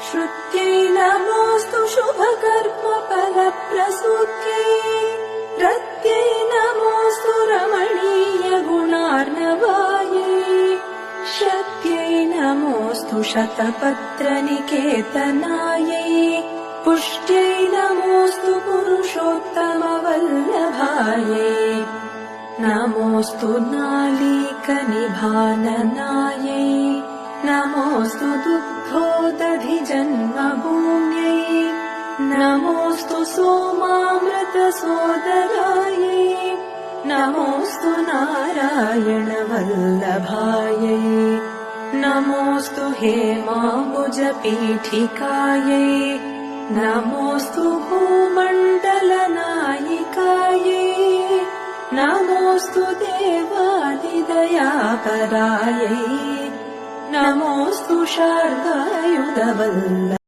श्रुत्यै नमोऽस्तु शुभकर्मफलप्रसूत्यै रत्यै नमोऽस्तु रमणीयगुणार्णवायै शक्त्यै नमोऽस्तु शतपत्रनिकेतनायै पुष्ट्यै नमोऽस्तु पुरुषोत्तमवल्लभायै नमोऽस्तु नालीकनिभाननायै नमोऽस्तु दुग्धोदधिजन्मभूम्यै नमोऽस्तु सोमामृतसोदरायै नमोऽस्तु नारायणवल्लभायै नमोऽस्तु हेमाम्बुजपीठिकायै नमोऽस्तु भूमण्डलनायिकायै नमोऽस्तु देवादिदयापरायै नमोऽस्तु शार्दायुधवल्लभायै।